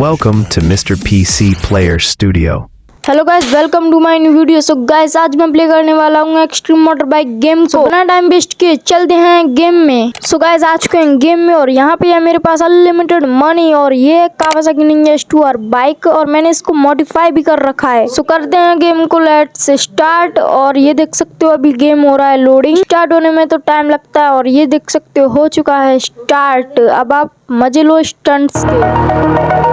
Welcome to Mr. PC Player Studio. Hello guys, welcome to my new video. So guys, आज मैं play करने वाला हूँ extreme motor bike game को। बिना टाइम वेस्ट किए चलते हैं गेम में। सो गाइस, आ चुके हैं गेम में और यहाँ पे है मेरे पास अनलिमिटेड मनी और ये कावासाकी निंजा S2R बाइक और मैंने इसको मॉडिफाई भी कर रखा है। सो करते हैं गेम को, लेट्स स्टार्ट। और ये देख सकते हो अभी गेम हो रहा है लोडिंग। स्टार्ट होने में तो टाइम लगता है और ये देख सकते हो चुका है स्टार्ट। अब आप मजे लो स्टंट्स के।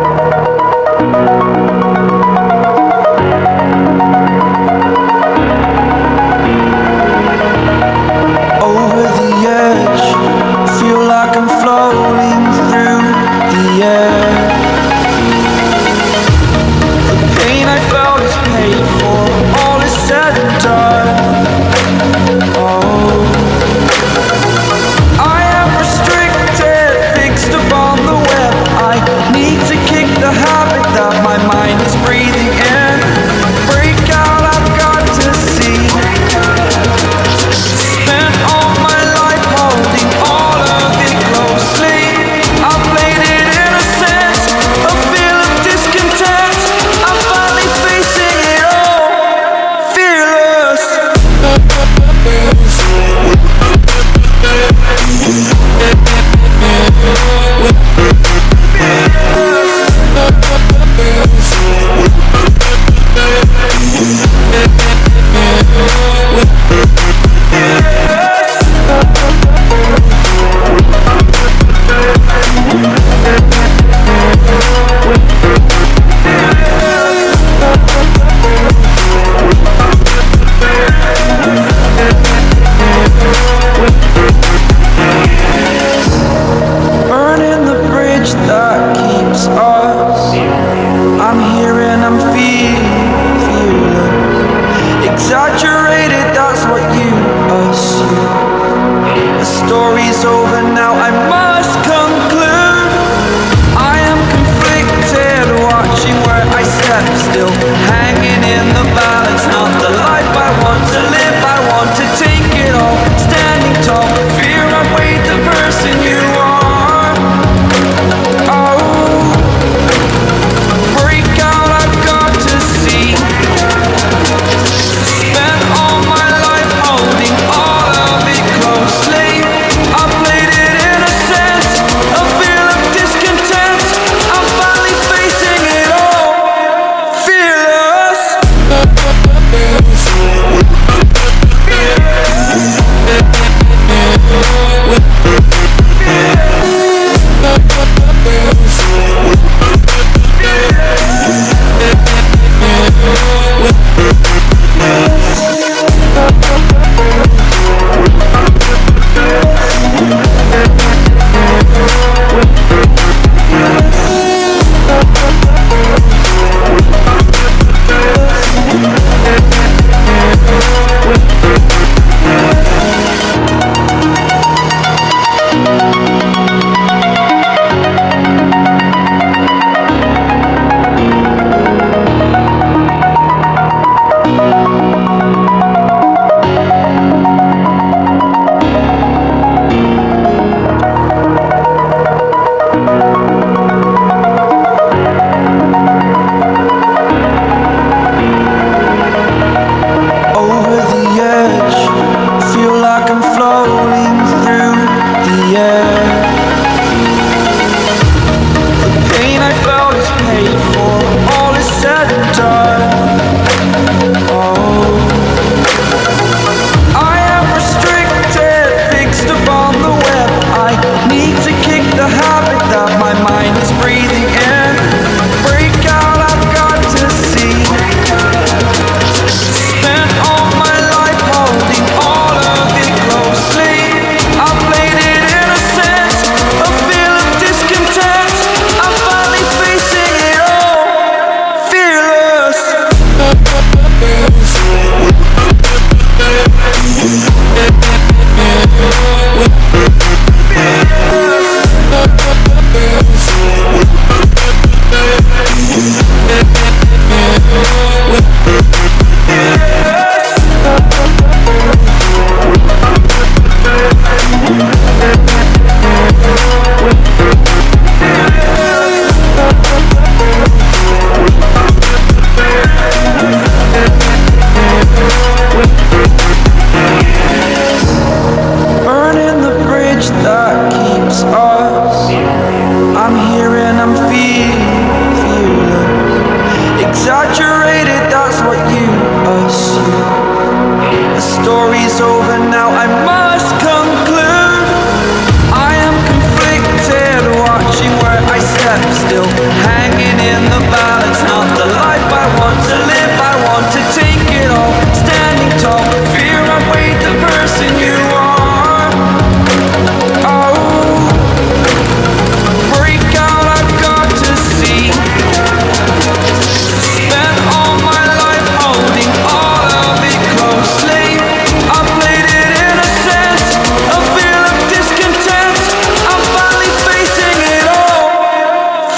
story's over now, I must conclude. I am conflicted, watching where I step still, hanging in the balance. Not the life I want to live, I want to take it all. Standing tall, fear I weighed the person you are. Oh, break out, I've got to see. Spent all my life holding all of it closely. I played it innocent, a feel of discontent. I'm finally facing it all,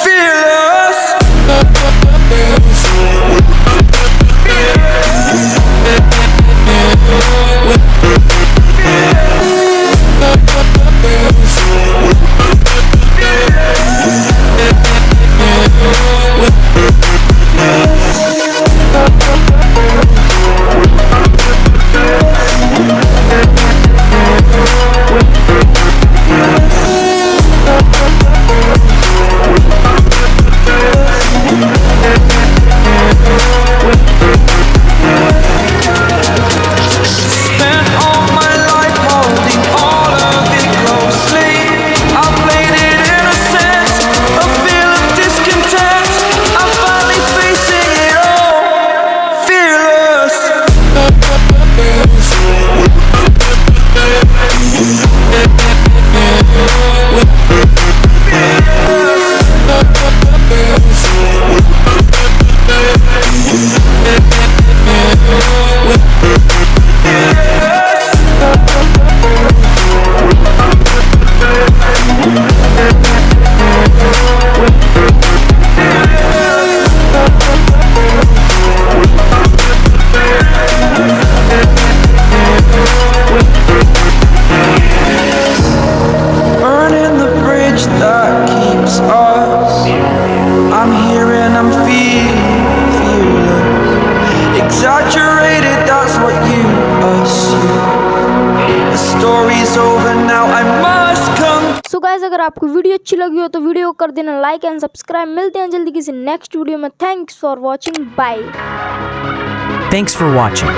fearless. Spent all my life holding all of it closely. I played it innocent, a feel of discontent. I'm finally facing it all, fearless. Burning the bridge that keeps us. I'm here and I'm feeling fearless. Exaggerated, that's what you assume. The story's over now, I must come. So guys अगर आपको video अच्छी लगी हो तो video को कर देना like and subscribe. मिलते हैं जल्दी किसी नेक्स्ट वीडियो में। Thanks for watching, bye. Thanks for watching.